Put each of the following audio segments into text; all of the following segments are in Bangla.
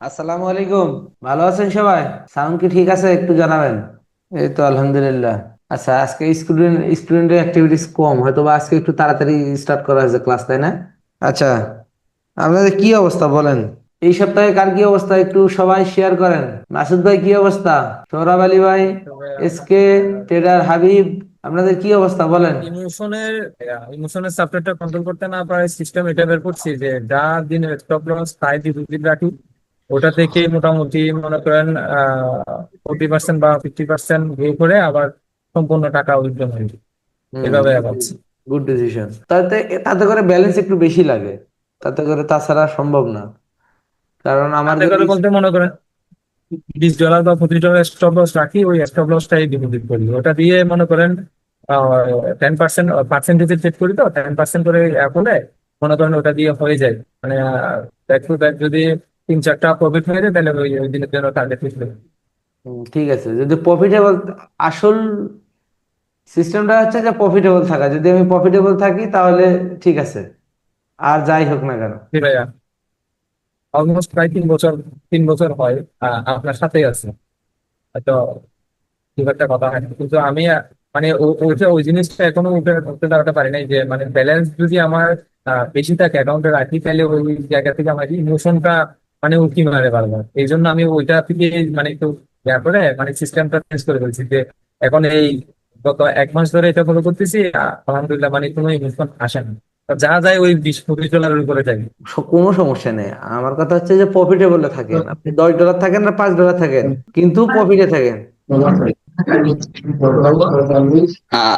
আসসালামু আলাইকুম। ভালো আছেন সবাই? সাউন্ড কি ঠিক আছে একটু জানাবেন। এই তো আলহামদুলিল্লাহ। আচ্ছা, আজকে স্টুডেন্টের অ্যাক্টিভিটিস কম, হয়তো বা আজকে একটু তাড়াতাড়ি স্টার্ট করা হয়েছে ক্লাস, তাই না? আচ্ছা, আপনাদের কি অবস্থা বলেন? এই সপ্তাহে কার কি অবস্থা একটু সবাই শেয়ার করেন। মাসুদ ভাই কি অবস্থা? সৌরভ আলী ভাই, তবে এসকে, ট্রেডার হাবিব, আপনাদের কি অবস্থা বলেন? ইমোশনের ইমোশনের সাপোর্টটা কন্ট্রোল করতে না পারে সিস্টেম এটা বের করছি যে যা দিন স্টপ লস প্রায় 2 দিন রাখি, ওটা থেকে মোটামুটি মনে করেন 40% বা 50% গ্রো করে আবার সম্পূর্ণ টাকা উইথড্র হয়ে যায়। হুম, এভাবে আগাচ্ছি। Good decision. তাতে তাতে করে ব্যালেন্স একটু বেশি লাগে, তাতে করে তাছাড়া সম্ভব না। কারণ আমার হাতে যদি করে বলতে মনে করেন $20 বা $25 স্টপ লস রাখি, ওই স্টপ লসটাই ডিপোজিট করি, ওটা দিয়ে মনে করেন 10% পার্সেন্টেজে চেক করি, তো 10% করে হলে মনে করেন ওটা দিয়ে হয়ে যায়। মানে ব্যাক টু ব্যাক যদি 3-4টা প্রফিট হয়ে যায় তাহলে ওই ওই দিনের জন্য টার্গেট ফিক্স। ঠিক আছে, যদি প্রফিটেবল, আসল সিস্টেমটা হচ্ছে যে প্রফিটেবল থাকা, যদি আমি প্রফিটেবল থাকি তাহলে ঠিক আছে, আর যাই হোক না কেন। জি ভাইয়া, অলমোস্ট প্রায় 3 বছর, 3 বছর হয় আপনার সাথেই আছে। হয়তো খুব একটা কথা হয় না, কিন্তু আমি মানে ওইটা ওই জিনিসটা এখনো উঠে উঠতে দাঁড়াতে পারি নাই যে মানে ব্যালেন্স যদি আমার বেশি থাকে অ্যাকাউন্টে রাখি, তাহলে ওই জায়গা থেকে আমার ইমোশনটা মানে উঁকি মারে বারবার। এই জন্য আমি ওইটা থেকে মানে একটু ইয়া করে মানে সিস্টেমটা চেঞ্জ করে ফেলছি যে এখন এই গত 1 মাস ধরে এটা ফলো করতেছি, আলহামদুলিল্লাহ মানে কোনো ইমোশন আসে না। যা যায় ওই 20-25 ডলারের উপরে যায়। কোনো সমস্যা নেই। আমার কথা হচ্ছে যে প্রফিটেবলে থাকেন, আপনি $10 থাকেন না $5 থাকেন, কিন্তু প্রফিটে থাকেন।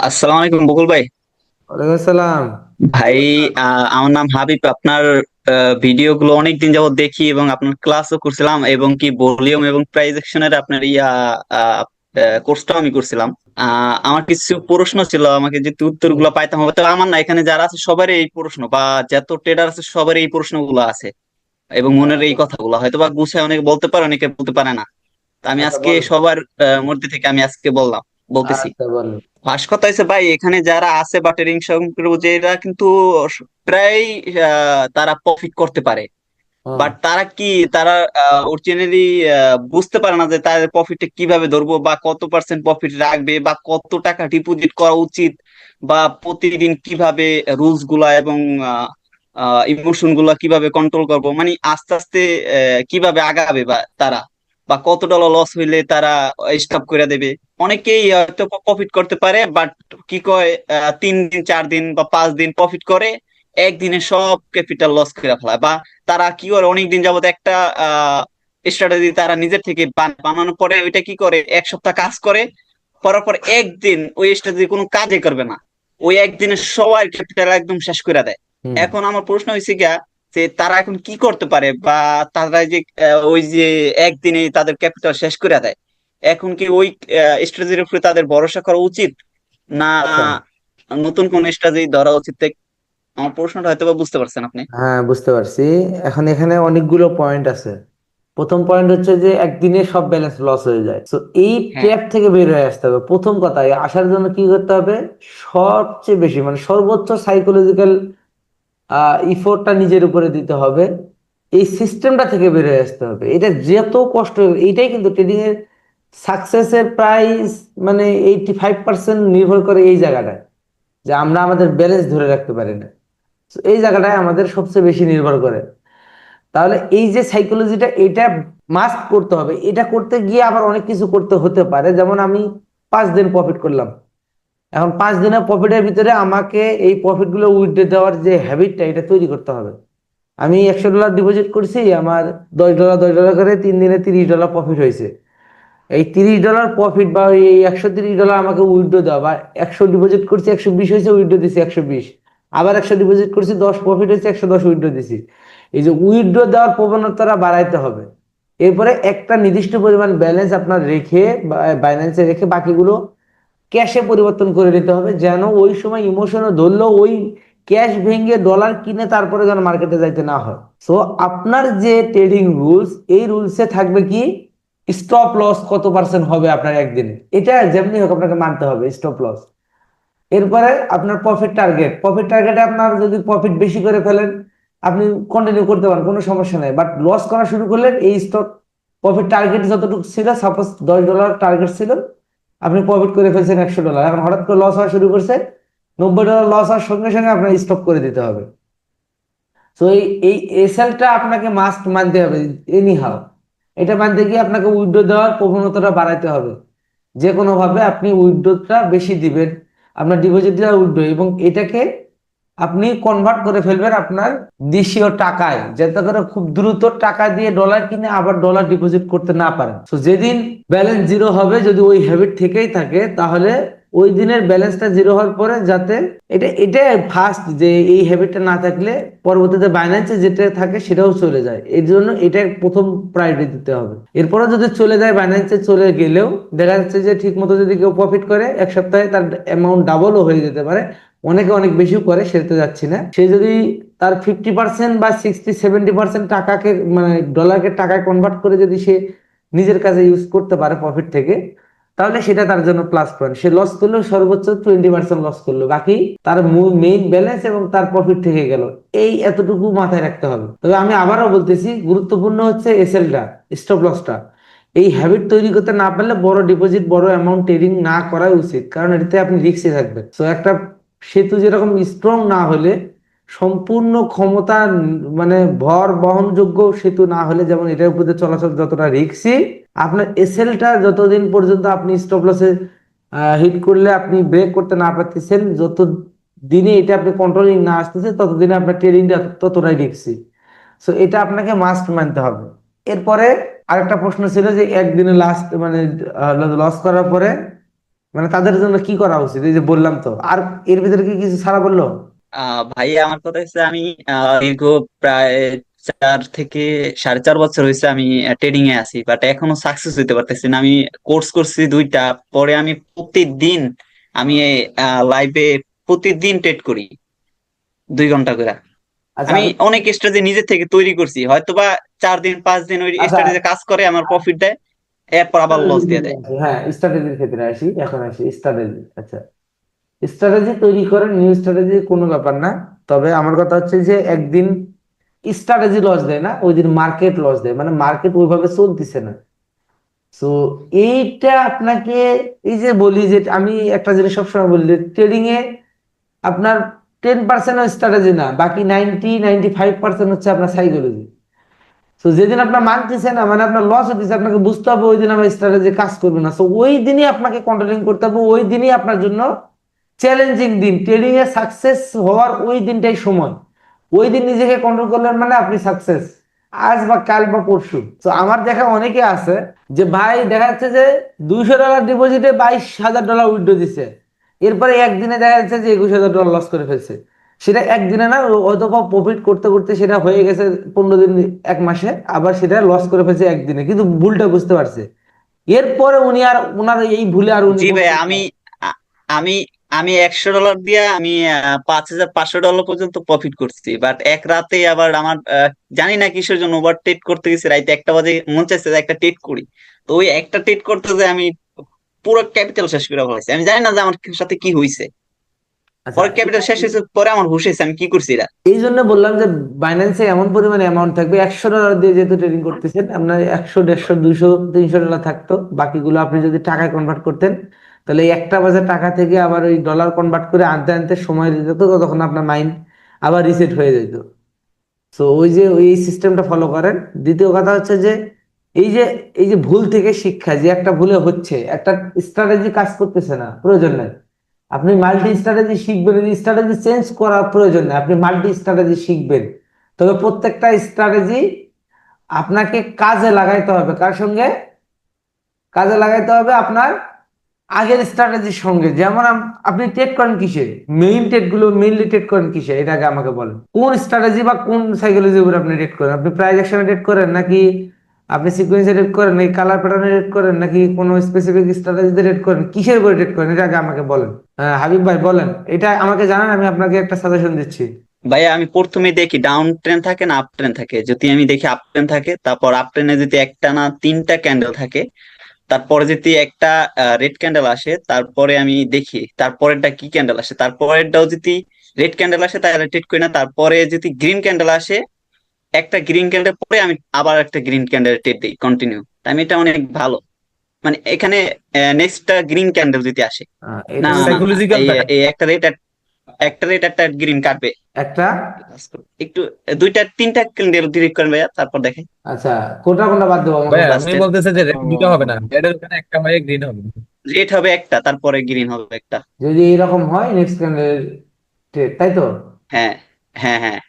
আসসালামু আলাইকুম বকুল ভাই। ওয়ালাইকুম আসসালাম। ভাই, আমার নাম হাবিব। আপনার ভিডিও গুলো অনেকদিন যাবত দেখি এবং আপনার ক্লাসও করছিলাম, এবং কি ভলিউম এবং প্রাইজ একশনের আপনার কোর্সটাও আমি করছিলাম। আমার কিছু প্রশ্ন ছিল, আমাকে যে উত্তর গুলো পাইতাম হবে, তবে আমার না, এখানে যারা আছে সবারই এই প্রশ্ন, বা যত ট্রেডার আছে সবারই এই প্রশ্নগুলো আছে, এবং মনের এই কথাগুলো হয়তো বা গুছায় অনেকে বলতে পারে, অনেকে বলতে পারে না। তা আমি আচ্ছা আজকে বলেন। সবার মধ্যে থেকে আমি আজকে বলতেছি। আচ্ছা বলেন। ফার্স্ট কথা হচ্ছে ভাই, এখানে যারা আছে বা ট্রেডিং সংক্রান্ত যে এরা কিন্তু প্রায় তারা প্রফিট করতে পারে, হুম। বাট তারা কি, তারা অরিজিনালি বুঝতে পারে না যে তাদের প্রফিটটা কিভাবে ধরবো, বা কত পার্সেন্ট প্রফিট রাখবে, বা কত টাকা ডিপোজিট করা উচিত, বা প্রতিদিন কিভাবে রুলস গুলা এবং ইমোশন গুলা কিভাবে কন্ট্রোল করবো, মানে আস্তে আস্তে কিভাবে আগাবে বা তারা, বা কত ডলার লস হইলে তারা স্টপ করে দেবে। অনেকেই হয়তো প্রফিট করতে পারে, বাট কি কয়, 3 দিন 4 দিন বা 5 দিন প্রফিট করে, একদিনে সব ক্যাপিটাল লস করে ফেলায়। বা তারা কি করে, অনেকদিন যাবত একটা স্ট্র্যাটেজি তারা নিজের থেকে বানানোর পরে ওইটা কি করে, 1 সপ্তাহ কাজ করে, করার পর একদিন ওই স্ট্র্যাটেজি কোনো কাজে করবে না, ওই একদিনে সবার ক্যাপিটাল একদম শেষ করে দেয়। হুম। এখন আমার প্রশ্ন হয়েছে গিয়া, যে তারা এখন কি করতে পারে, বা তারা যে ওই যে একদিনে তাদের ক্যাপিটাল শেষ করে দেয়, এখন কি ওই স্ট্র্যাটেজির উপরে তাদের ভরসা করা উচিত, না আচ্ছা, নতুন কোন স্ট্র্যাটেজি ধরা উচিত? আমার প্রশ্নটা হয়তো বা বুঝতে পারছেন আপনি। হ্যাঁ বুঝতে পারছি। এখন এখানে অনেকগুলো পয়েন্ট আছে। প্রথম পয়েন্ট হচ্ছে যে একদিনে সব ব্যালেন্স লস হয়ে যায়, তো এই হ্যাঁ। ট্র্যাপ থেকে বের হয়ে আসতে হবে। প্রথম কথা, এই আসার জন্য কি করতে হবে? সবচেয়ে বেশি মানে সর্বোচ্চ সাইকোলজিক্যাল ইফোর্টটা নিজের উপরে দিতে হবে। এই সিস্টেমটা থেকে বের হয়ে আসতে হবে। এটা যত কষ্ট, এইটাই কিন্তু ট্রেডিং এর সাকসেসের প্রায় মানে 85% নির্ভর করে এই জায়গাটায়, যে আমরা আমাদের ব্যালেন্স ধরে রাখতে পারি না। তো এই জায়গাটায় আমাদের সবচেয়ে বেশি নির্ভর করে। তাহলে এই যে সাইকোলজিটা, এটা মাস্ট করতে হবে। এটা করতে গিয়ে আবার অনেক কিছু করতে হতে পারে, যেমন আমি 5 দিন প্রফিট করলাম। এখন 5 দিনের প্রফিটের ভিতরে আমাকে এই প্রফিট গুলো উইথড্র দেওয়ার যে হ্যাবিটটা, এটা তৈরি করতে হবে। আমি $100 ডিপোজিট করছি, আমার $10 $10 করে 3 দিনে $30 প্রফিট হয়েছে। এই $30 প্রফিট বা এই $130 আমাকে উইথড্র দেওয়া, বা 100 ডিপোজিট করছি, 120 হয়েছে, উইথড্র দিছি 120। আবার 100 ডিপোজিট করছি, 10 প্রফিট হয়েছে, 110 উইথড্র দিছি। এই যে উইথড্র দেওয়ার প্রবণতাটা বাড়াইতে হবে। এরপরে একটা নির্দিষ্ট পরিমাণ ব্যালেন্স আপনার রেখে, বাইন্যান্সে রেখে বাকিগুলো ক্যাশে পরিবর্তন করে নিতে হবে, যেন ওই সময় ইমোশনে ধরলেও ওই ক্যাশ ভেঙে ডলার কিনে তারপরে যেন মার্কেটে যাইতে না হয়। সো আপনার যে ট্রেডিং রুলস, এই রুলসে থাকবে কি, স্টপ লস কত পার্সেন্ট হবে আপনার একদিনে, এটা যেমনি হোক আপনাকে মানতে হবে স্টপ লস। এরপরে আপনার প্রফিট টার্গেট, প্রফিট টার্গেটে আপনার যদি প্রফিট বেশি করে ফেলেন, আপনি কন্টিনিউ করতে পারেন, কোনো সমস্যা নেই। বাট লস করা শুরু করলেন, এই স্টক প্রফিট টার্গেট যতটুকু ছিল, সাপোজ $10 টার্গেট ছিল, আপনি প্রফিট করে ফেলছেন $100, এখন হঠাৎ করে লস হওয়া শুরু করছে, $90 লস হওয়ার সঙ্গে সঙ্গে আপনার স্টপ করে দিতে হবে। তো এই এই এসএলটা আপনাকে মাস্ট মানতে হবে এনি হাউ। এটা মানতে গিয়ে আপনাকে উইথড্র দেওয়ার প্রবণতাটা বাড়াইতে হবে, যে কোনো ভাবে আপনি উইথড্রটা বেশি দিবেন, আপনার ডিপোজিট আর উইথড্র, এবং এটাকে আপনি কনভার্ট করে ফেলবেন আপনার দেশীয় টাকায়, যাতে করে খুব দ্রুত টাকা দিয়ে ডলার কিনে আবার ডলার ডিপোজিট করতে না পারেন। তো যেদিন ব্যালেন্স জিরো হবে, যদি ওই হ্যাবিট থেকেই থাকে, তাহলে ওই দিনের ব্যালেন্সটা জিরো হওয়ার পরে যাতে এটা ফার্স্ট, যে এই হ্যাবিটটা না থাকলে পরবর্তীতে বাইন্যান্সে যেটা থাকে সেটাও চলে যায়, এর জন্য এটা প্রথম প্রায়োরিটি দিতে হবে। এরপরে যদি চলে যায়, বাইন্যান্সে চলে গেলেও দেখা যাচ্ছে যে ঠিক মতো যদি কেউ প্রফিট করে, এক সপ্তাহে তার অ্যামাউন্ট ডাবলও হয়ে যেতে পারে, অনেকে অনেক বেশিও করে, সেটা যাচ্ছি না। সে যদি তার 50% বা 60-70% টাকাকে মানে ডলারকে টাকায় কনভার্ট করে যদি সে নিজের কাছে ইউজ করতে পারে প্রফিট থেকে, তাহলে সেটা তার জন্য প্লাস পয়েন্ট। সে লস করলেও সর্বোচ্চ 20% লস করলো, বাকি তার মেইন ব্যালেন্স এবং তার প্রফিট থেকে গেল, এই এতটুকু মাথায় রাখতে হবে। তবে আমি আবারও বলতেছি, গুরুত্বপূর্ণ হচ্ছে এসএলটা, স্টপ লসটা। এই হ্যাবিট তৈরি করতে না পারলে বড় ডিপোজিট, বড় অ্যামাউন্ট ট্রেডিং না করাই উচিত, কারণ এটাতে আপনি রিস্কে থাকবেন। তো একটা সেতু যেরকম স্ট্রং না হলে, সম্পূর্ণ ক্ষমতা মানে ভর বহনযোগ্য সেতু না হলে, যেমন এটার উপর দিয়ে চলাচল যতটা রিস্কি, আপনার এসএলটা যতদিন পর্যন্ত আপনি স্টপ লসে হিট করলে আপনি ব্রেক করতে না পারতেছেন, যত দিনে এটা আপনি কন্ট্রোলিং না আসতেছে, ততদিনে আপনার ট্রেডিংটা ততটাই রিস্কি। সো এটা আপনাকে মাস্ট মানতে হবে। এরপরে আরেকটা প্রশ্ন ছিল যে একদিনে লাস্ট মানে লস করার পরে মানে তাদের জন্য কি করা উচিত, এই যে বললাম, তো আর এর ভিতরে কি কিছু ছাড়া বললো? ভাই আমার কথা হচ্ছে আমি দীর্ঘ প্রায় 4 থেকে 4.5 বছর হয়েছে আমি ট্রেডিং এ আছি, বাট এখনো সাকসেস হইতে পারতেছি না। আমি কোর্স করছি 2টা, পরে আমি প্রতিদিন আমি লাইভে প্রতিদিন ট্রেড করি 2 ঘন্টা করে। আচ্ছা আমি আমি অনেক স্ট্র্যাটেজি নিজে থেকে তৈরি করছি, হয়তোবা 4 দিন 5 দিন ওই আচ্ছা স্ট্র্যাটেজি কাজ করে, আমার প্রফিট দেয়, এরপর আবার লস দিয়ে দেয়। হ্যাঁ, স্ট্র্যাটেজির ক্ষেত্রে আসি, এখন আসি স্ট্র্যাটেজি। আচ্ছা, স্ট্র্যাটেজি তৈরি করেন, নিউ স্ট্র্যাটেজি কোনো ব্যাপার না। তবে আমার কথা হচ্ছে যে একদিন স্ট্র্যাটেজি লস দেয় না, ওই দিন মার্কেট লস দেয়, মানে মার্কেট ওইভাবে চলতেছে না। তো এইটা আপনাকে, এই যে বলি যে আমি একটা জিনিস সবসময় বলি, ট্রেডিং এ আপনার 10% স্ট্র্যাটেজি না, বাকি 90-95% হচ্ছে আপনার সাইকোলজি। তো যেদিন আপনার মানতেছে না, মানে আপনার লস হতেছে, আপনাকে বুঝতে হবে ওই দিন আমার স্ট্র্যাটেজি কাজ করবে না। তো ওই দিনই আপনাকে কন্ট্রোলিং করতে হবে, ওই দিনই আপনার জন্য চ্যালেঞ্জিং দিন, ট্রেডিং এ সাকসেস হওয়ার ওই দিনটাই সময়। ওই দিন নিজেকে কন্ট্রোল করলেন মানে আপনি সাকসেস, আজ বা কাল বা পরশু। তো আমার দেখা অনেকে আছে যে ভাই দেখা যাচ্ছে যে $200 ডিপোজিটে $22,000 উইথড্র দিছে, এরপরে একদিনে দেখা যাচ্ছে যে $21,000 লস করে ফেলছে। সেটা একদিনে না, হয়তো প্রফিট করতে করতে সেটা হয়ে গেছে 15 দিন, 1 মাসে, আবার সেটা লস করে ফেলছে একদিনে, কিন্তু ভুলটা বুঝতে পারছে। এরপরে উনি আর ওনার এই ভুলে আর উনি জি ভাই, কোনোদিন আ- আমি আমি $100 দিয়ে আমি $5,500 পর্যন্ত প্রফিট করছি, বাট এক রাতে আবার আমার জানি না কিসের জন্য ওভার ট্রেড করতে গেছি, রাইতে 1টা বাজে মন চাইছে যে একটা ট্রেড করি। তো ওই একটা ট্রেড করতে যে আমি পুরো ক্যাপিটাল শেষ করে ফেলাইছি, আমি জানি না যে আমার সাথে কি হয়েছে। আচ্ছা, পরে ক্যাপিটাল শেষ হয়েছে, পরে আমার হুশ হয়েছে আমি কি করছি এটা। এই জন্য বললাম যে বাইন্যান্সে এমন পরিমাণে অ্যামাউন্ট থাকবে, $100 দিয়ে যেহেতু ট্রেডিং করতেছেন, আপনার 100, 150, 200, $300 থাকতো, বাকিগুলো আপনি যদি টাকায় কনভার্ট করতেন, তাহলে এই একটা বাজার টাকা থেকে আবার ওই ডলার কনভার্ট করে আনতে আনতে সময় দিতে হতো, ততক্ষণ আপনার মাইন্ড আবার রিসেট হয়ে যেত। তো ওই যে ওই সিস্টেমটা ফলো করেন। দ্বিতীয় কথা হচ্ছে যে এই যে এই যে ভুল থেকে শিক্ষা, যে একটা ভুলে হচ্ছে, একটা স্ট্র্যাটেজি কাজ করতেছে না, প্রয়োজন নাই, আপনি মাল্টি স্ট্র্যাটেজি শিখবেন, স্ট্র্যাটেজি চেঞ্জ করার প্রয়োজন নেই, আপনি মাল্টি স্ট্র্যাটেজি শিখবেন। তবে প্রত্যেকটা স্ট্র্যাটেজি আপনাকে কাজে লাগাইতে হবে, কার সঙ্গে কাজে লাগাইতে হবে? আপনার আগের স্ট্র্যাটেজির সঙ্গে। যেমন আপনি ট্রেড করেন কিসে, মেইন ট্রেড গুলো মেইনলি ট্রেড করেন কিসে, এটা আগে আমাকে বলেন, কোন স্ট্র্যাটেজি বা কোন সাইকোলজির উপর আপনি ট্রেড করেন? আপনি প্রাইস অ্যাকশনে ট্রেড করেন, নাকি আপনি সিকোয়েন্সে ট্রেড করেন, নাকি কালার প্যাটার্নে ট্রেড করেন, নাকি কোনো স্পেসিফিক স্ট্র্যাটেজিতে ট্রেড করেন? কিসের উপরে ট্রেড করেন, এটা আগে আমাকে বলেন। হ্যাঁ হাবিব ভাই বলেন, এটা আমাকে জানান, আমি আপনাকে একটা সাজেশন দিচ্ছি। ভাইয়া আমি প্রথমে দেখি ডাউন ট্রেন থাকে না আপ ট্রেন থাকে, যদি আমি দেখি আপ ট্রেন থাকে, তারপর আপ ট্রেনে যদি একটা না 3টা ক্যান্ডেল থাকে, তারপরে যদি একটা রেড ক্যান্ডেল আসে, তারপরে আমি দেখি তারপরেরটা কি ক্যান্ডেল আসে, তারপরেরটাও যদি রেড ক্যান্ডেল আসে তাহলে ট্রেড করি না, তারপরে যদি গ্রিন ক্যান্ডেল আসে একটা গ্রিন ক্যান্ডেল পরে আমি আবার একটা গ্রিন ক্যান্ডেল ট্রেড দিই কন্টিনিউ। আমি এটা অনেক ভালো, মানে এখানে নেক্সটটা গ্রিন ক্যান্ডেল যদি আসে, না এটা না না না, সাইকোলজিক্যাল এই ফ্যাক্টর। এই একটা রেট একটা গ্রিন কাটবে। একটা, একটু দুইটা তিনটা ক্যান্ডেল ডিলিট করেন ভাইয়া, তারপর দেখেন আচ্ছা, কোনটা কোনটা বাদ দেবো আমাকে ভাইয়া বলো। উনি লাস্টের। বলতেছে যে red দুটো হবে না, রেড এর ওখানে একটা হয়ে গ্রিন হবে। রেড হবে একটা, তারপরে গ্রিন হবে একটা। যদি এরকম হয় নেক্সট ক্যান্ডেল ট্রেড, তাই তো? হ্যাঁ হ্যাঁ হ্যাঁ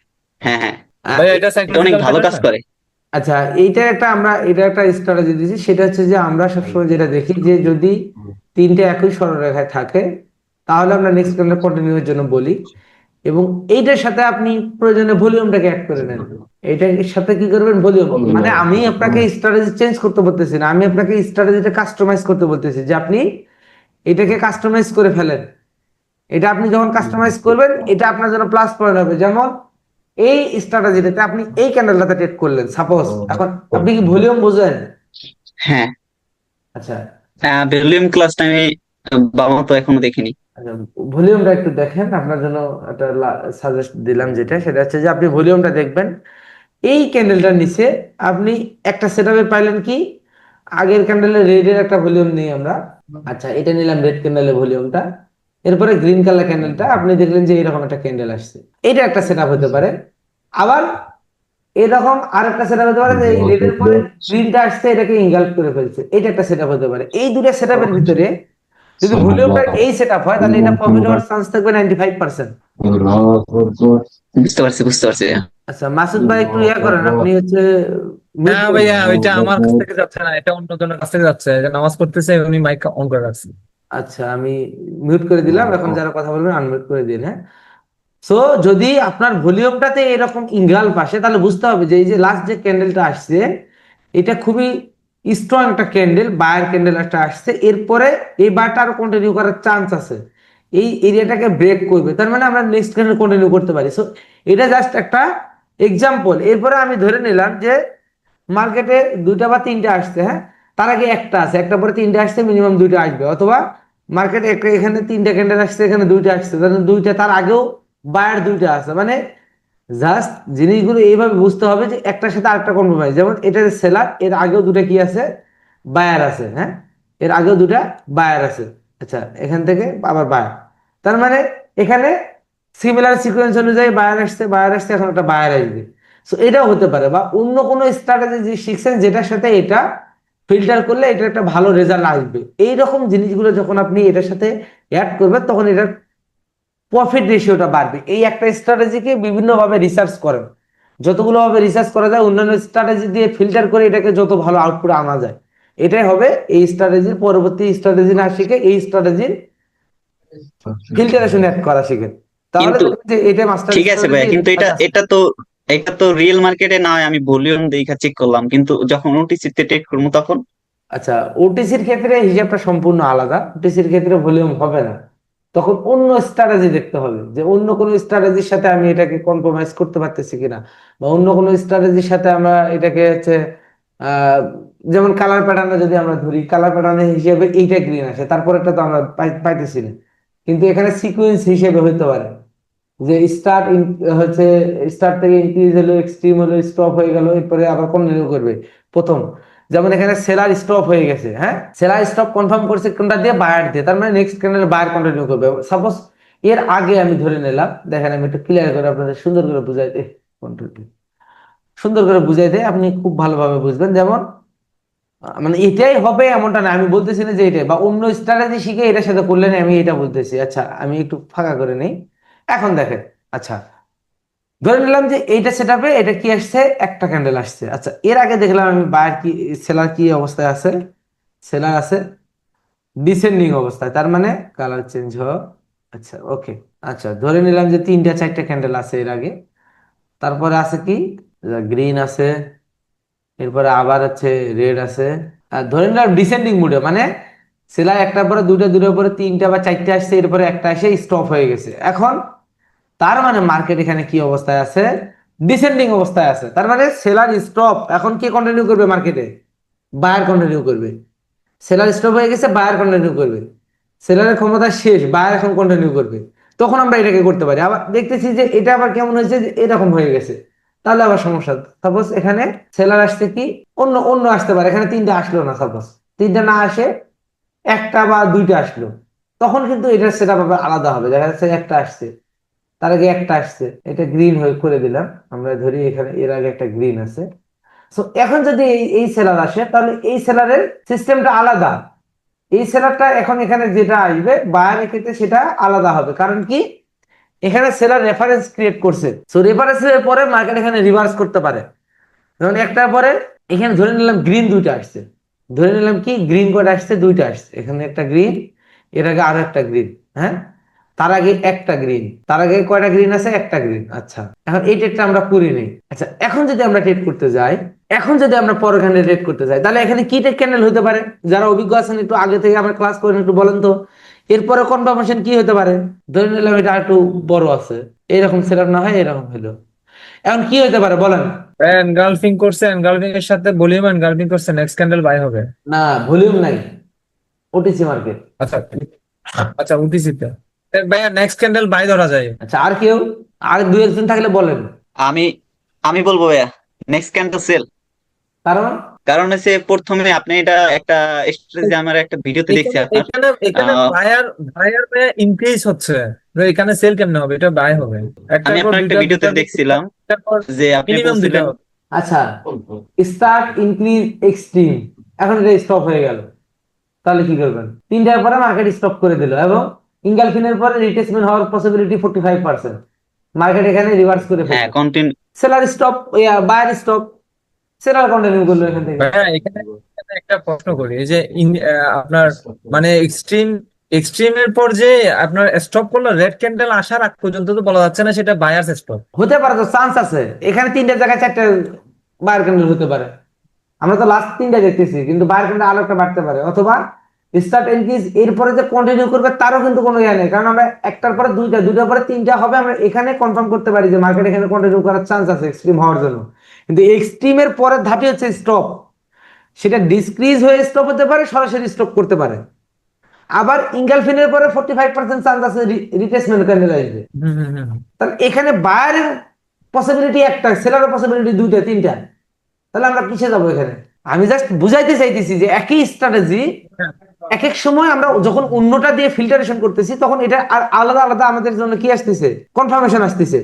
হ্যাঁ হ্যাঁ, ভাইয়া এটা এটা অনেক সাইকোলজিক্যাল ভালো প্যাটার্ন কাজ না? করে। আচ্ছা, এটা একটা স্ট্র্যাটেজি দিয়েছি, সেটা হচ্ছে যে আমরা সবসময় যেটা দেখি যে যদি তিনটে একই সরলরেখায় থাকে তাহলে আমরা নেক্সট ক্যান্ডেল কন্টিনিউ এর জন্য বলি, এবং এইটার সাথে আপনি প্রয়োজনে ভলিউমটাকে অ্যাড করে নেন। এইটার সাথে কি করবেন, ভলিউম, মানে আমি আপনাকে স্ট্র্যাটেজি চেঞ্জ করতে বলতেছি না, আমি আপনাকে স্ট্র্যাটেজিটা কাস্টমাইজ করতে বলতেছি যে আপনি এটাকে কাস্টমাইজ করে ফেলেন। এটা আপনি যখন কাস্টমাইজ করবেন এটা আপনার জন্য প্লাস পয়েন্ট হবে। যেমন এই স্ট্র্যাটেজিটাতে আপনি এই ক্যান্ডেলটাতে ট্রেড করলেন সাপোজ, এখন আপনি কি ভলিউম বুঝেন? হ্যাঁ, আচ্ছা, ভলিউম ক্লাসটা আমি বাবা তো এখনো দেখিনি। আচ্ছা, ভলিউমটা একটু দেখেন, আপনার জন্য একটা সাজেস্ট দিলাম, যেটা সেটা হচ্ছে যে আপনি ভলিউমটা দেখবেন। এই ক্যান্ডেলটার নিচে আপনি একটা সেটআপে পাইলেন কি, আগের ক্যান্ডেলের রেডের একটা ভলিউম নিই আমরা। আচ্ছা, এটা নিলাম রেড ক্যান্ডেলের ভলিউমটা। এরপরে গ্রিন কালার ক্যান্ডেলটা আপনি দেখলেন যে এরকম একটা ক্যান্ডেল আসছে, এটা একটা সেটআপ হতে পারে। আবার এরকম আরেকটা সেটআপ হতে পারে যে এই রেডের পরে গ্রিনটা আসছে, এটাকে ইনগাল্ফ করে ফেলছে, এটা একটা সেটআপ হতে পারে। এই দুটো সেটআপের ভিতরে যদি ভলিউমটা এই সেটআপ হয় তাহলে এটা প্রফিট হওয়ার চান্স থাকবে 95%। বুঝতে পারছি বুঝতে পারছি। আচ্ছা মাসুদ ভাই, একটু ইয়া করেন, আপনি হচ্ছে না মিউট করে ভাইয়া দেন। ওইটা আমার কাছ থেকে যাচ্ছে না, এটা অন্য জনের কাছ থেকে যাচ্ছে, যে নামাজ পড়তেছে উনি মাইক অন করে রাখছে। আচ্ছা, আমি মিউট করে দিলাম, এখন যারা কথা বলবেন আনমিউট করে দিন, হ্যাঁ। সো যদি আপনার ভলিউমটাতে এরকম ইনগাল্ফ আসে তাহলে বুঝতে হবে যে এই যে লাস্ট যে ক্যান্ডেলটা আসছে এটা খুবই স্ট্রং একটা ক্যান্ডেল, বায়ার ক্যান্ডেল একটা আসছে, এরপরে এই বারটা আরো কন্টিনিউ করার চান্স আছে, এই এরিয়াটাকে ব্রেক করবে, তার মানে আমরা নেক্সট ক্যান্ডেল কন্টিনিউ করতে পারি। সো এটা জাস্ট একটা এক্সাম্পল। এরপরে আমি ধরে নিলাম যে মার্কেটে দুইটা বা তিনটা আসছে, হ্যাঁ, তার আগে একটা আছে, একটা পরে তিনটা আসছে, মিনিমাম দুইটা আসবে, অথবা মার্কেটে এখানে তিনটা ক্যান্ডেল আসছে, এখানে দুইটা আসছে, তাহলে দুইটা, তার আগেও বায়ার দুইটা আছে, মানে জাস্ট জিনিসগুলো এইভাবে বুঝতে হবে যে একটার সাথে আরেকটা কম্প্রোমাইজ। যেমন এটা সেলার, এর আগেও দুটা কি আছে, বায়ার আছে, হ্যাঁ, এর আগেও দুটা বায়ার আছে। আচ্ছা, এখান থেকে আবার বায়ার, তার মানে এখানে সিমিলার সিকোয়েন্স অনুযায়ী বায়ার আসছে, এখন একটা বায়ার আসবে। সো এটাও হতে পারে, বা অন্য কোনো স্ট্র্যাটেজি শিখছেন যেটার সাথে এটা ফিল্টার করলে এটার একটা ভালো রেজাল্ট আসবে। এইরকম জিনিসগুলো যখন আপনি এটার সাথে অ্যাড করবেন তখন এটার প্রফিট রেশিওটা বাড়বে। এই একটা স্ট্র্যাটেজিকে বিভিন্ন ভাবে রিসার্চ করেন, যতগুলো ভাবে রিসার্চ করা যায় অন্যান্য স্ট্র্যাটেজি দিয়ে ফিল্টার করে এটাকে যত ভালো আউটপুট আনা যায়, এটাই হবে এই স্ট্র্যাটেজির পরবর্তী স্ট্র্যাটেজি না শিখে এই স্ট্র্যাটেজির ফিল্টারেশন অ্যাড করা শিখেন, তাহলে কিন্তু দেখবেন যে এটা মাস্টার ঠিক আছে স্ট্র্যাটেজি। ভাইয়া, কিন্তু এটা তো রিয়েল মার্কেটে না হয়, আমি ভলিউম দেখা চেক করলাম, কিন্তু যখন ওটিসি তে ট্রেড করবো তখন। আচ্ছা, ওটিসির ক্ষেত্রে হিসাবটা সম্পূর্ণ আলাদা, ওটিসির ক্ষেত্রে ভলিউম হবে না, তখন অন্য স্ট্র্যাটেজি দেখতে হবে যে অন্য কোনো স্ট্র্যাটেজির সাথে আমি এটাকে কম্প্রোমাইজ করতে পারতেছি কিনা, বা অন্য কোনো স্ট্র্যাটেজির সাথে আমরা এটাকে হচ্ছে আহ যেমন কালার প্যাটার্নে যদি আমরা ধরি, কালার প্যাটার্নের হিসেবে এইটা গ্রিন আসে, তারপরেটা তো আমরা পাইতেছি না, কিন্তু এখানে সিকুয়েন্স হিসেবে হইতে পারে যে হচ্ছে স্টার্ট থেকে ইনক্রিজ হলো, এক্সট্রিম হলো, স্টপ হয়ে গেল, এরপরে আবার কন্টিনিউ করবে প্রথম। যেমন এখানে সেলার স্টপ হয়ে গেছে, হ্যাঁ, সেলার স্টপ কনফার্ম করছে কোনটা দিয়ে, বায়ার দিয়ে, তার মানে নেক্সট ক্যান্ডেল বায়ার কন্টিনিউ করবে। সাপোজ এর আগে আমি ধরে নিলাম, দেখেন আমি একটু ক্লিয়ার করে আপনাদের সুন্দর করে বুঝাই দিই, সুন্দর করে বুঝাই দেয়, আপনি খুব ভালোভাবে বুঝবেন। যেমন মানে এটাই হবে এমনটা না, আমি বলতেছি না যে এটাই, বা অন্য স্ট্র্যাটেজি শিখে এটার সাথে করলেন, আমি এটা বলতেছি। আচ্ছা, আমি একটু ফাঁকা করে নেই, এখন দেখেন। আচ্ছা, ধরে নিলাম যে এইটা সেটআপে এটা কি আসছে, একটা ক্যান্ডেল আসছে। আচ্ছা, এর আগে দেখলাম আমি বায়ার কি, সেলার কি অবস্থায় আছে, সেলার আছে ডিসেন্ডিং অবস্থায়, তার মানে কালার চেঞ্জ হওয়া। আচ্ছা, ওকে। আচ্ছা, ধরে নিলাম যে তিনটা চারটা ক্যান্ডেল আছে এর আগে, তারপরে আছে কি, গ্রিন আছে, এরপরে আবার হচ্ছে রেড আছে, আর ধরে নিলাম ডিসেন্ডিং মুডে, মানে সেলার একটার পরে দুইটা, দুটোর পরে তিনটা বা চারটা আসছে, এরপরে একটা এসে স্টপ হয়ে গেছে। এখন তার মানে মার্কেট এখানে কি অবস্থায় আছে, ডিসেন্ডিং অবস্থায় আছে, তার মানে সেলার স্টপ, এখন কে কন্টিনিউ করবে মার্কেটে, বায়ার কন্টিনিউ করবে। সেলার স্টপ হয়ে গেছে, বায়ার কন্টিনিউ করবে, সেলারের ক্ষমতা শেষ, বায়ার এখন কন্টিনিউ করবে। তখন আমরা এটাকে করতে পারি। আবার দেখতেছি যে এটা আবার কেমন হয়েছে, যে এরকম হয়ে গেছে, তাহলে আবার সমস্যা। সাপোজ এখানে সেলার আসছে কি, অন্য অন্য আসতে পারে, এখানে তিনটা আসলো না, সাপোজ তিনটা না আসে একটা বা দুইটা আসলো, তখন কিন্তু এটার সেট আপ আলাদা হবে। দেখা যাচ্ছে একটা আসছে, তার আগে একটা আসছে, এটা গ্রিন হয়ে করে দিলাম, আমরা ধরি এখানে এর আগে একটা গ্রিন আছে। তো এখন যদি এই এই সেলার আসে, তাহলে এই সেলারের সিস্টেমটা আলাদা। এই সেলারটা এখন এখানে যেটা আসবে বায়ারের ক্ষেত্রে সেটা আলাদা হবে। কারণ কি, এখানে সেলার রেফারেন্স ক্রিয়েট করছে, সো রেফারেন্সের পরে মার্কেট এখানে রিভার্স করতে পারে। যেমন একটার পরে এখানে ধরে নিলাম গ্রিন দুইটা আসছে, ধরে নিলাম কি গ্রিন কয়টা আসছে, দুইটা আসছে, এখানে একটা গ্রিন, এর আগে আরো একটা গ্রিন, হ্যাঁ, তার আগে একটা গ্রিন, তার আগে কয়টা গ্রিন আছে, একটা গ্রিন। আচ্ছা, এখন এই ট্রেডটা আমরা করি নাই। আচ্ছা, এখন যদি আমরা ট্রেড করতে যাই, এখন যদি আমরা পরের ক্যান্ডেল ট্রেড করতে যাই, তাহলে এখানে কি ট্রেড ক্যান্ডেল হতে পারে? যারা অভিজ্ঞ আছেন একটু আগে থেকে আমার ক্লাস করেন, একটু বলেন তো এরপরে কনফার্মেশন কি হতে পারে। ধরে নিলাম এটা একটু বড় আছে, এরকম সেটআপ না হয় এরকম হলো, এখন কি হতে পারে বলেন? এনগালফিং করছে, এনগালফিং এর সাথে ভলিউম এনগালফিং করছে, নেক্সট ক্যান্ডেল বাই হবে। না, ভলিউম নাই, ওটিসি মার্কেট। আচ্ছা, আচ্ছা উঠিছিতে ভাইয়া নেক্সট ক্যান্ডেল বাই ধরা যায়। আচ্ছা, আর কেউ, আর দুই একজন থাকলে বলেন। আমি আমি বলবো ভাইয়া, নেক্সট ক্যান্ডেল সেল। কারণ কারণ হচ্ছে প্রথমে আপনি এটা একটা স্ট্র্যাটেজি আমার একটা ভিডিওতে দেখছি এখানে আপনার। এখানে এখানে আহ, বায়ার বায়ার ইনক্রিজ হচ্ছে, তো এখানে সেল কেমনে হবে? এটা বাই হবে, একটার আমি পর আপনার একটা দুইটা, ভিডিওতে দুইটার পর তিনটা, দেখছিলাম তিনটার পর যে আপনি মিনিমাম দুইটা বলছিলেন। হবে। আচ্ছা, স্টার্ট ইনক্রিজ এক্সট্রিম, এখন এটা স্টপ হয়ে গেল, তাহলে কি করবেন? তিনটার পরে মার্কেট স্টপ করে দিল এবং ইনগালফিনের পরে রিট্রেসমেন্ট হওয়ার পসিবিলিটি 45%, মার্কেট এখানে রিভার্স করে হ্যাঁ, ফেললো, continue. Seller stop, buyer stop, seller continue করলো এখান থেকে। ভাইয়া এখানে এখানে একটা প্রশ্ন করি, এই যে আপনার মানে এক্সট্রিমের পর যে আপনার স্টপ করলো, রেড ক্যান্ডেল আসার আগ পর্যন্ত তো বলা যাচ্ছে না সেটা বায়ার্স স্টপ। হতে পারে, তো চান্স আছে, এখানে তিনটা জায়গায় চারটা বায়ার ক্যান্ডেল হতে পারে। আমরা তো লাস্ট তিনটা দেখতেছি, কিন্তু বায়ার ক্যান্ডেল আরো একটা বাড়তে পারে, অথবা স্টার্ট ইনক্রিজ এরপরে যে কন্টিনিউ করবে তারও কিন্তু কোনো ইয়ে নেই, কারণ আমরা একটার পরে দুইটা, দুইটার পরে তিনটা হবে, আমরা এখানে কনফার্ম করতে পারি যে মার্কেট এখানে কন্টিনিউ করার চান্স আছে এক্সট্রিম হওয়ার জন্য। কিন্তু এক্সট্রিমের পরের ধাপই হচ্ছে স্টপ, সেটা ডিসক্রিজ হয়ে স্টপ হতে পারে, সরাসরি স্টপ করতে পারে। আবার ইনগালফিনের পরে 45% চান্স আছে রিট্রেসমেন্ট ক্যান্ডেল আসবে। হম হম হম তাহলে এখানে বায়ারের পসিবিলিটি একটা, সেলারের পসিবিলিটি দুইটা তিনটা, তাহলে আমরা কিসে যাবো এখানে? আমি জাস্ট বুঝাইতে চাইতেছি যে একই স্ট্র্যাটেজি এক এক সময় আমরা যখন অন্যটা দিয়ে ফিল্টারেশন করতেছি, তখন এটা আর আলাদা আলাদা আমাদের জন্য কি আসতেছে, কনফার্মেশন আসতেছে।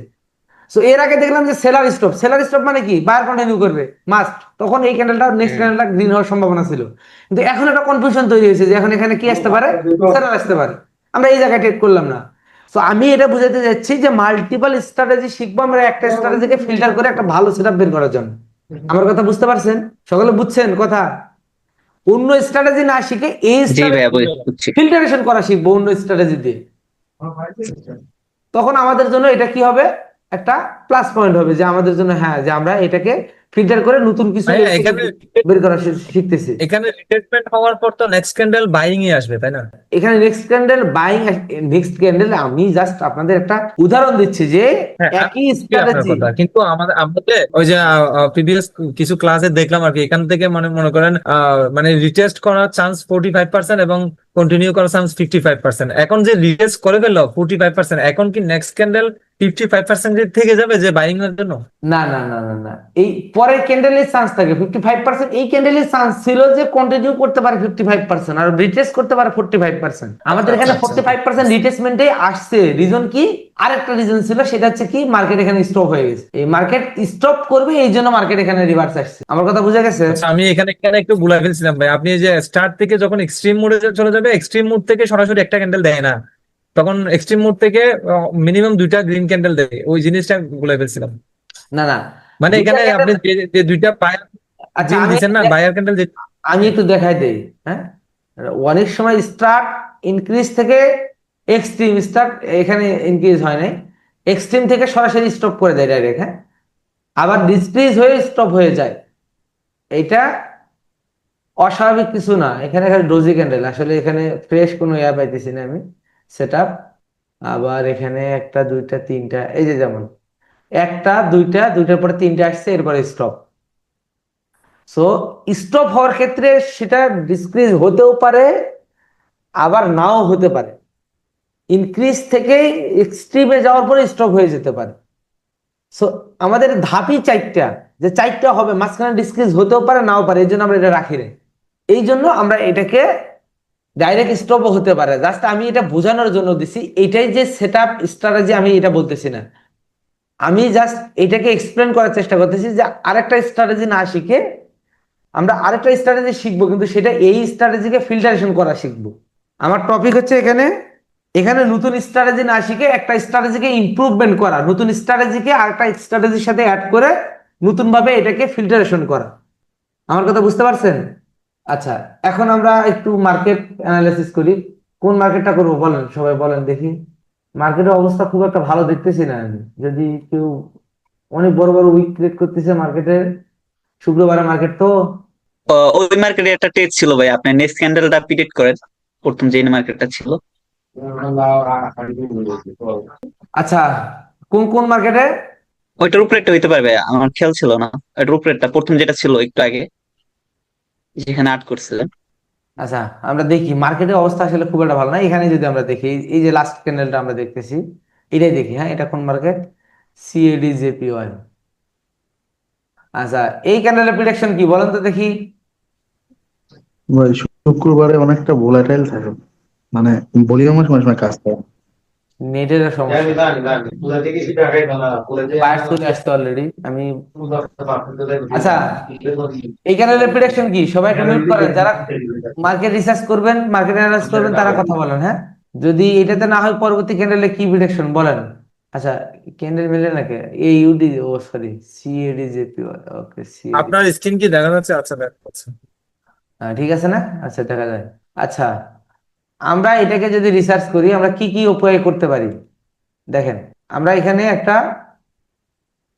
সো এর আগে দেখলাম যে সেলার স্টপ, সেলার স্টপ মানে কি, বায়ার কন্টিনিউ করবে মাস্ট, তখন এই ক্যান্ডেলটা নেক্সট ক্যান্ডেলটা গ্রিন হওয়ার সম্ভাবনা ছিল। কিন্তু এখন একটা কনফিউশন তৈরি হয়েছে যে এখন এখানে কি আসতে পারে, সেলার আসতে পারে, আমরা এই জায়গায় ট্রেড করলাম না। সো আমি এটা বুঝাতে যাচ্ছি যে মাল্টিপল স্ট্র্যাটেজি শিখবো আমরা একটা স্ট্র্যাটেজিকে ফিল্টার করে একটা ভালো সেটআপ বের করার জন্য। আমার কথা বুঝতে পারছেন? সকলে বুঝছেন কথা? অন্য স্ট্র্যাটেজি না শিখে এই জি ভাইয়া, স্ট্র্যাটেজি বুঝছি। ফিল্টারেশন করা শিখবো অন্য স্ট্র্যাটেজি দিয়ে, তখন আমাদের জন্য এটা কি হবে, একটা প্লাস পয়েন্ট হবে, যে আমাদের জন্য হ্যাঁ, যে আমরা এটাকে ফিল্টার করে নতুন কিছু ভাইয়া এখানে বের করা শিখতেছি। এখানে রিট্রেসমেন্ট হওয়ার পর তো নেক্সট ক্যান্ডেল বাইং এ আসবে, তাই না? এখানে next candle buying, next candle আমি জাস্ট আপনাদের একটা উদাহরণ দিচ্ছি যে হ্যাঁ, আমি একই বুঝছি আপনার স্ট্র্যাটেজি। কথা, কিন্তু আমাদের ওই যে প্রিভিয়াস কিছু ক্লাসে দেখলাম আর কি, এখান থেকে মানে মনে করেন মানে রিটেস্ট করার চান্স 45% এবং কন্টিনিউ করার চান্স 55%। এখন যে রিটেস্ট করে ফেললো 45%, এখন কি নেক্সট ক্যান্ডেল 55% থেকে যাবে যে বাইং এর জন্য? না না না না না, এই পরের ক্যান্ডেলের চান্স থাকে 55%, এই ক্যান্ডেলের চান্স ছিল যে কন্টিনিউ করতে পারে 55% আর রিট্রেস করতে পারে 45%। আচ্ছা আমাদের আচ্ছা এখানে আচ্ছা 45% রিট্রেসমেন্টে আসছে, রিজন কি, আরেকটা রিজন ছিল, সেটা হচ্ছে কি মার্কেট এখানে স্টপ হয়ে গেছে, এই মার্কেট স্টপ করবে এই জন্য মার্কেট এখানে রিভার্স আসছে। আমার কথা বুঝা গেছে? আচ্ছা, আমি এখানে এখানে একটু ভুলে ফেলছিলাম ভাই। আপনি এই যে স্টার্ট থেকে যখন এক্সট্রিম মোডে চলে যাবে, এক্সট্রিম মোড থেকে সরাসরি একটা ক্যান্ডেল দেয় না, তখন এক্সট্রিম মোড থেকে মিনিমাম দুইটা গ্রিন ক্যান্ডেল দেয়, ওই জিনিসটা ভুলে ফেলছিলাম। না না, মানে দুইটা এখানে candle- আপনি যে দুইটা বায়ার আচ্ছা, গ্রিন দিচ্ছেন না, বায়ার ক্যান্ডেল যে আমি একটু দেখাই দেই, হ্যাঁ, অনেক সময় স্টার্ট ইনক্রিজ থেকে এক্সট্রিম, স্টার্ট এখানে ইনক্রিজ হয় নাই, এক্সট্রিম থেকে সরাসরি স্টপ করে দেয় ডাইরেক্ট, হ্যাঁ, আবার ডিসক্রিজ হয়ে স্টপ হয়ে যায়। এইটা অস্বাভাবিক কিছু না, এখানে খালি ডোজি ক্যান্ডেল, আসলে এখানে ফ্রেশ কোনো ইয়া পাইতেছি না আমি সেটআপ। আবার এখানে একটা দুইটা তিনটা, এই যে যেমন একটা দুইটা, দুইটার পরে তিনটা আসছে, এরপরে স্টপ। সো স্টপ হওয়ার ক্ষেত্রে সেটা ডিসক্রিজ হতেও পারে, আবার নাও হতে পারে। ইনক্রিজ থেকে এক্সট্রিমে যাওয়ার পরে স্টপ হয়ে যেতে পারে। সো আমাদের ধাপই চারটা, যে চারটা হবে, মাঝখানে ডিসক্রিজ হতেও পারে নাও পারে, এই জন্য আমরা এটা রাখি না। এই জন্য আমরা এটাকে ডাইরেক্ট স্টপও হতে পারে, জাস্ট আমি এটা বোঝানোর জন্য দিছি। এটাই যে সেট আপ স্ট্র্যাটেজি আমি এটা বলতেছি না, আমি জাস্ট এটাকে এক্সপ্লেন করার চেষ্টা করতেছি যে আরেকটা স্ট্র্যাটেজি না শিখে আমরা আরেকটা স্ট্র্যাটেজি শিখবো, কিন্তু সেটা এই স্ট্র্যাটেজিকে ফিল্টারেশন করা শিখবো। আমার টপিক হচ্ছে এখানে এখানে নতুন স্ট্র্যাটেজি না শিখে একটা স্ট্র্যাটেজিকে ইমপ্রুভমেন্ট করা, নতুন স্ট্র্যাটেজিকে আরেকটা স্ট্র্যাটেজির সাথে অ্যাড করে নতুন ভাবে এটাকে ফিল্টারেশন করা। আমার কথা বুঝতে পারছেন? আচ্ছা, এখন আমরা একটু মার্কেট অ্যানালাইসিস করি। কোন মার্কেটটা করবো বলেন, সবাই বলেন দেখি। মার্কেটের অবস্থা খুব একটা ভালো দেখতেছি না আমি। যদি কেউ, অনেক বড় বড় উইক ক্রিয়েট করতেছে মার্কেটে, শুক্রবারে মার্কেট তো। ওই মার্কেটে একটা টেস্ট ছিল ভাই, আপনি নেক্সট ক্যান্ডেলটা পিরিয়ড করেন, প্রথম যে মার্কেটটা ছিল। আচ্ছা, কোন কোন মার্কেটে? ওইটার উপরেরটা হইতে পারবে, আমার খেয়াল ছিল না। ওইটার উপরেরটা প্রথম যেটা ছিল একটু আগে, যেখানে আট করছিলেন। আচ্ছা, আমরা দেখি মার্কেটের অবস্থা আসলে খুব একটা ভালো না। এখানে যদি আমরা দেখি, এই যে লাস্ট ক্যান্ডেলটা আমরা দেখতেছি, এটাই দেখি। হ্যাঁ, এটা কোন মার্কেট? CAD JPY. আচ্ছা, এই ক্যান্ডেলের প্রিডিকশন কি বলেন তো দেখি। ভাই শুক্রবারে অনেকটা ভোলাটাইল থাকে, মানে ভলিউমের সময় সময় কাজ করে। নেটের সমস্যা, বায়ার চলে আসছে অলরেডি। আমি, আচ্ছা, এই ক্যান্ডেলের প্রিডিকশন কি? সবাই একটু মিউট করেন, যারা মার্কেট রিসার্চ করবেন, মার্কেট অ্যানালাইজ করবেন, তারা কথা বলেন। হ্যাঁ, যদি এটাতে না হয় পরবর্তী ক্যান্ডেলে কি প্রিডিকশন বলেন। আচ্ছা, ক্যান্ডেল মিলে নাকি? এই ইউডি, ও সরি, সিএডি জেপিওয়াই। ওকে, সিএডি। আপনার স্ক্রিন কি দেখা যাচ্ছে? আচ্ছা, দেখা যাচ্ছে। ঠিক আছে না? আচ্ছা, দেখা যায়। আচ্ছা, আমরা এটাকে যদি রিসার্চ করি, আমরা কি কি উপায় করতে পারি দেখেন। আমরা এখানে একটা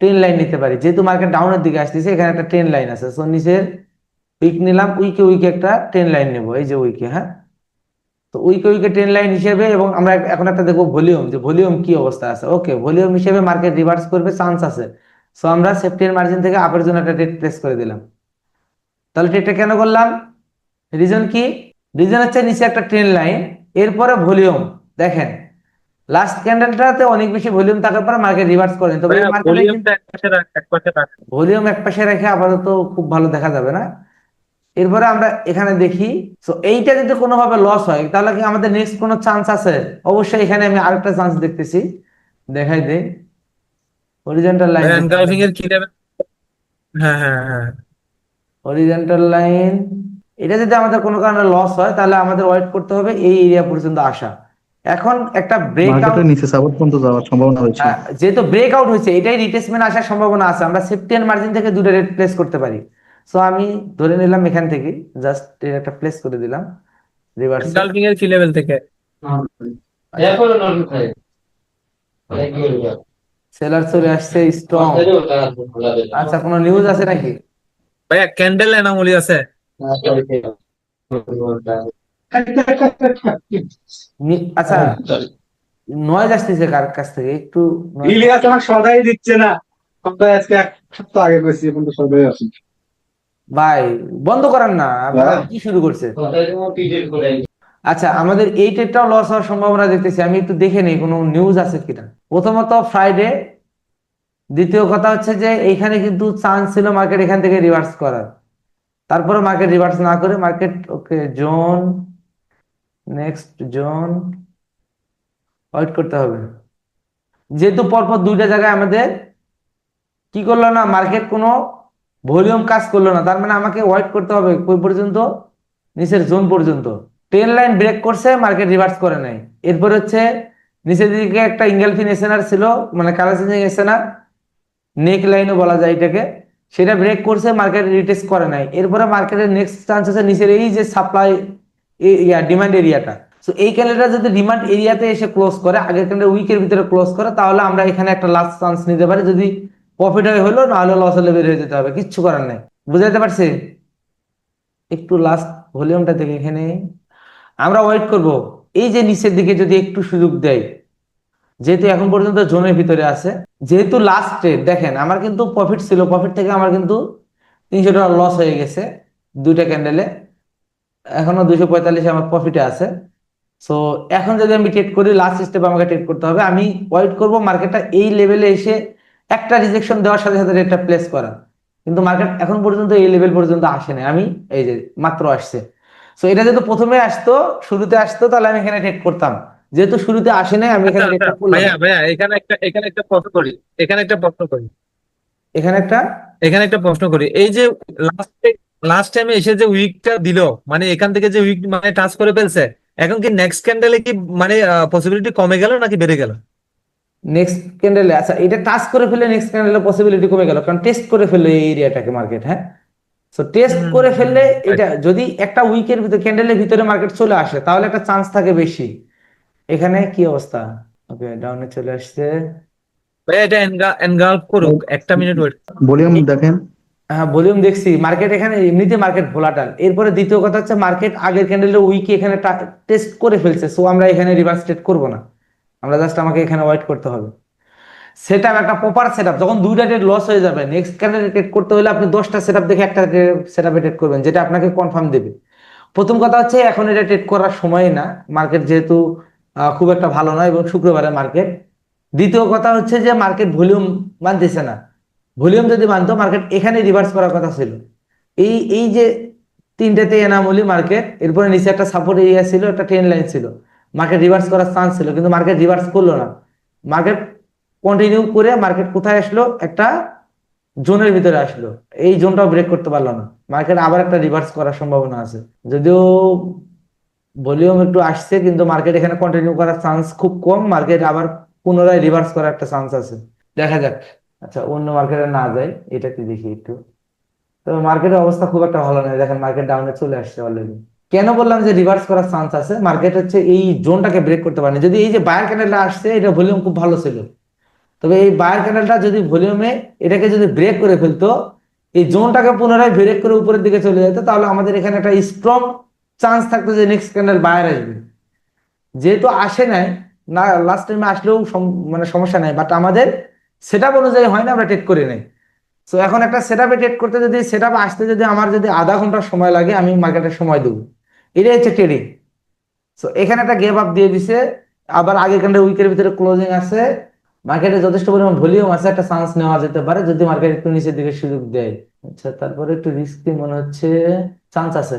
ট্রেন লাইন নিতে পারি, যেহেতু মার্কেট ডাউনের দিকে আসতেছে, এখানে একটা ট্রেন লাইন আছে। সো নিচের উইক নিলাম, উইকে উইকে একটা ট্রেন লাইন নেবো, এই যে উইকে। হ্যাঁ, তো উইকে উইকে ট্রেন লাইন হিসেবে, এবং আমরা এখন একটা দেখবো ভলিউম, যে ভলিউম কি অবস্থা আছে। ওকে, ভলিউম হিসেবে মার্কেট রিভার্স করবে চান্স আছে। সো আমরা সেফটি মার্জিন থেকে আপের জন্য একটা ট্রেড প্লেস করে দিলাম। তাহলে ট্রেডটা কেন করলাম? রিজন কি? রিজন হচ্ছে নিচে একটা ট্রেন লাইন, এরপরে ভলিউম। দেখেন, লাস্ট ক্যান্ডেলটাতে অনেক বেশি ভলিউম থাকার পরে মার্কেট রিভার্স করেন, তবে এই মার্কেটে ভলিউমটা এক পাশে রাখ, এক পাশে রাখ। ভলিউম এক পাশে রেখে আপাতত খুব ভালো দেখা যাবে না। এরপরে আমরা এখানে দেখি, তো এইটা যদি কোনোভাবে লস হয়, তাহলে কি আমাদের নেক্সট কোনো চান্স আছে? অবশ্যই এখানে আমি আরেকটা চান্স দেখতেছি, দেখাই দেই। হরিজন্টাল লাইন, এনকালফিং এর কি লেভেল? হ্যাঁ, হ্যাঁ, হ্যাঁ। হরিজন্টাল লাইন, এটা যদি আমাদের কোনো কারণে লস হয়, তাহলে আমাদের ওয়েট করতে হবে এই এরিয়া পর্যন্ত আসা। এখন একটা ব্রেকআউট, মার্কেটের নিচে সাপোর্ট পর্যন্ত যাওয়ার সম্ভাবনা রয়েছে। যেহেতু ব্রেকআউট হয়েছে, এটাই রিটেসমেন্ট আসার সম্ভাবনা আছে। আমরা সেফটি এন্ড মার্জিন থেকে দুটো রেট প্লেস করতে পারি। সো আমি ধরে নিলাম এখান থেকে জাস্ট একটা প্লেস করে দিলাম রিভার্সে। এনকালফিং এর কি লেভেল থেকে? সেলার চলে আসছে স্ট্রং। আচ্ছা, কোনো নিউজ আছে নাকি? ভাইয়া ক্যান্ডেল এনামলি আছে। আচ্ছা, নয়েজ আসতেছে কার কাছ থেকে একটু? ইলিয়াস আমার সদাই দিচ্ছে না, সদাই আজকে এক সপ্তাহ আগে কইছি, এখন তো সদাই আছে। ভাই, বন্ধ করেন না, আপনারা কি শুরু করছে? আচ্ছা, আমাদের এই ট্রেডটাও লস হওয়ার সম্ভাবনা দেখতেছি। আমি একটু দেখে নেই কোনো নিউজ আছে কিনা। প্রথমত ফ্রাইডে, দ্বিতীয় কথা হচ্ছে যে এইখানে কিন্তু চান্স ছিল মার্কেট এখান থেকে রিভার্স করার, তারপরে মার্কেট রিভার্স না করে মার্কেট, ওকে, জোন, নেক্সট জোন ওয়েট করতে হবে। যেহেতু পরপর দুইটা জায়গায় আমাদের কি করলো না, মার্কেট কোনো ভলিউম কাজ করলো না, তার মানে আমাকে ওয়েট করতে হবে কই পর্যন্ত? নিচের জোন পর্যন্ত। ট্রেন লাইন ব্রেক করছে, মার্কেট রিভার্স করে নাই। এরপর হচ্ছে নিচের দিকে একটা ইঙ্গেলফিন এসএনআর ছিল, মানে কালার চেঞ্জিং এসএনআর, নেক লাইনও বলা যায় এটাকে, সেটা ব্রেক করছে, মার্কেট রিটেস্ট করে নাই। এরপরে মার্কেটের নেক্সট চান্স আছে নিচের এই যে সাপ্লাই ডিমান্ড এরিয়াটা। সো এই ক্যান্ডেলটা যদি ডিমান্ড এরিয়াতে এসে ক্লোজ করে, আগের ক্যান্ডেল উইকের ভিতরে ক্লোজ করে, তাহলে আমরা এখানে একটা লাস্ট চান্স নিতে পারি। যদি প্রফিট হয় হলো, না হলে লস হলে বের হয়ে যেতে হবে, কিচ্ছু করার নাই। বুঝাইতে পারছি? একটু লাস্ট ভলিউমটা থেকে এখানে আমরা ওয়েট করব। এই যে নিচের দিকে যদি একটু সুযোগ দেয়, যেহেতু এখন পর্যন্ত জোনের ভিতরে আছে, যেহেতু লাস্ট ট্রেড দেখেন, আমার কিন্তু প্রফিট ছিল, প্রফিট থেকে আমার কিন্তু $300 লস হয়ে গেছে দুইটা ক্যান্ডেলে। এখনো 245 আমার প্রফিটে আছে। সো এখন যদি আমি ট্রেড করি, লাস্ট স্টেপ আমাকে ট্রেড করতে হবে, আমি ওয়েট করব মার্কেটটা এই লেভেলে এসে একটা রিজেকশন দেওয়ার সাথে সাথে রেটটা প্লেস করা। কিন্তু মার্কেট এখন পর্যন্ত এই লেভেল পর্যন্ত আসেনি, আমি এই যে মাত্র আসছে। সো এটা যেহেতু প্রথমে আসতো, শুরুতে আসতো, তাহলে আমি এখানে ট্রেড করতাম। যেহেতু শুরুতে আসে নাই, আমি আচ্ছা এখানে আচ্ছা ট্রেডটা করলাম। ভাইয়া ভাইয়া এখানে একটা প্রশ্ন করি, এখানে একটা প্রশ্ন করি এখানে একটা এখানে একটা প্রশ্ন করি এই যে লাস্ট টাইমে এসে যে উইকটা দিল, মানে এখান থেকে যে উইক মানে টাচ করে ফেলছে, এখন কি নেক্সট ক্যান্ডেলে কি মানে পসিবিলিটি কমে গেল নাকি বেড়ে গেল? নেক্সট ক্যান্ডেলে, আচ্ছা এটা টাচ করে ফেললে নেক্সট ক্যান্ডেলের পসিবিলিটি কমে গেল, কারণ টেস্ট করে ফেললো এই এরিয়াটাকে মার্কেট। হ্যাঁ, সো টেস্ট করে ফেললে এটা যদি একটা উইকের ভিতরে ক্যান্ডেলের ভিতরে মার্কেট চলে আসে, তাহলে একটা চান্স থাকে বেশি। এখানে কি অবস্থা? ওকে, ডাউনে চলে আসছে। ভাইয়া এটা এনগালফ করুক, একটা মিনিট ওয়েট। ভলিউম দেখেন। হ্যাঁ, ভলিউম দেখছি। মার্কেট এখানে এমনিতে মার্কেট ভোলাটাইল। এরপরে দ্বিতীয় কথা হচ্ছে মার্কেট আগের ক্যান্ডেলের উইকে এখানে টেস্ট করে ফেলছে, সো আমরা এখানে রিভার্স ট্রেড করবো না, আমরা জাস্ট আমাকে এখানে ওয়েট করতে হবে। সেটআপ একটা প্রপার সেটআপ, যখন দুইটা ট্রেড লস হয়ে যাবে, নেক্সট ক্যান্ডেলে ট্রেড করতে হলে আপনি 10টা সেটআপ দেখে একটা সেটআপে ট্রেড করবেন, যেটা আপনাকে কনফার্ম দেবে। প্রথম কথা হচ্ছে এখন এটা ট্রেড করার সময় না, মার্কেট যেহেতু খুব একটা ভালো নয় এবং শুক্রবারে মার্কেট। দ্বিতীয় কথা হচ্ছে যে মার্কেট ভলিউম মানতেছে না। ভলিউম যদি মানতো, মার্কেট এখানে রিভার্স করার কথা ছিল। এই এই যে তিনটাতে এনামলি মার্কেট, এরপরে নিচে একটা সাপোর্ট এরিয়া ছিল, একটা ট্রেন লাইন ছিল, মার্কেট রিভার্স করার চান্স ছিল, কিন্তু মার্কেট রিভার্স করলো না। মার্কেট কন্টিনিউ করে মার্কেট কোথায় আসলো? একটা জোনের ভিতরে আসলো। এই জোনটাও ব্রেক করতে পারলো না, মার্কেট আবার একটা রিভার্স করার সম্ভাবনা আছে। যদিও ভলিউম একটু আসছে, কিন্তু মার্কেট এখানে কন্টিনিউ করার চান্স খুব কম, মার্কেট আবার পুনরায় রিভার্স করার একটা চান্স আছে। দেখা যাক। আচ্ছা, অন্য মার্কেটে না যাই, এটাতে দেখি একটু। তবে মার্কেটের অবস্থা খুব একটা ভালো নয়, দেখেন মার্কেট ডাউনে চলে আসছে অলরেডি। কেন বললাম যে রিভার্স করার চান্স আছে? মার্কেট হচ্ছে এই জোনটাকে ব্রেক করতে পারেনি। যদি এই যে বায়ার ক্যান্ডেলটা আসছে, এটা ভলিউম খুব ভালো ছিল, তবে এই বায়ার ক্যান্ডেলটা যদি ভলিউমে এটাকে যদি ব্রেক করে ফেলতো, এই জোনটাকে পুনরায় ব্রেক করে উপরের দিকে চলে যেত, তাহলে আমাদের এখানে একটা স্ট্রং চান্স থাকতো যে নেক্সট ক্যান্ডেল বায়ার আসবে। যেহেতু আসে নাই, না লাস্ট টাইমে আসলেও মানে সমস্যা নাই, বাট আমাদের সেটআপ অনুযায়ী হয় না, আমরা ট্রেড করে নেই। তো এখন একটা সেটআপে ট্রেড করতে, যদি সেটআপ আসতে যদি আমার যদি আধা ঘন্টা সময় লাগে, আমি মার্কেটের সময় দেবো। এটাই হচ্ছে ট্রেডিং। তো এখানে একটা গ্যাপ আপ দিয়ে দিছে, আবার আগে ক্যান্ডেল উইকের ভিতরে ক্লোজিং আছে, মার্কেটে যথেষ্ট পরিমাণ ভলিউম আছে, একটা চান্স নেওয়া যেতে পারে যদি মার্কেট একটু নিচের দিকে সুযোগ দেয়। আচ্ছা, তারপরে একটু রিস্কি মনে হচ্ছে, চান্স আছে।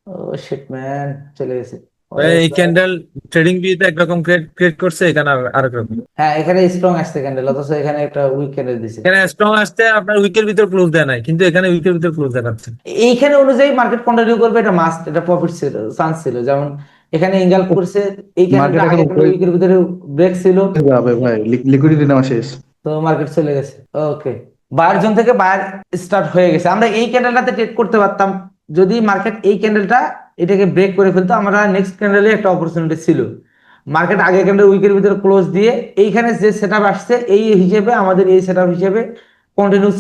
ও শিট ম্যান, চলে গেছে। ভাইয়া এই ক্যান্ডেল ট্রেডিং ভিউতে একরকম ক্রিয়েট করছে, এখানে আরেক রকম। হ্যাঁ, এখানে স্ট্রং আসছে ক্যান্ডেল, অথচ এখানে একটা উইক ক্যান্ডেল দিছে। এখানে স্ট্রং আসতে আপনার উইকের ভিতর ক্লোজ দেয় নাই, কিন্তু এখানে উইকের ভিতর ক্লোজ দেখাচ্ছে। এইখানে অনুযায়ী মার্কেট কন্টিনিউ করবে, এটা মাস্ট, এটা প্রফিট ছিল, চান্স ছিল। যেমন এখানে ইঙ্গাল করছে, এই মার্কেট ক্যান্ডেলটা এখন আগে উপরে উইকের ভিতরে ব্রেক ছিল, যাবে ভাই, লিকুইডিটি নেওয়া শেষ। তো মার্কেট চলে গেছে। ওকে, বায়ার জোন থেকে বায়ার স্টার্ট হয়ে গেছে। আমরা এই ক্যান্ডেলটাতে ট্রেড করতে পারতাম যদি মার্কেট এই ক্যান্ডেলটা এটাকে ব্রেক করে ফেলতো, আমরা নেক্সট ক্যান্ডেলে একটা অপরচুনিটি ছিল। মার্কেট আগে ক্যান্ডেল উইকের ভিতরে ক্লোজ দিয়ে এইখানে যে সেটআপ আসছে, এই হিসেবে আমাদের এই সেটআপ হিসেবে কন্টিনিউ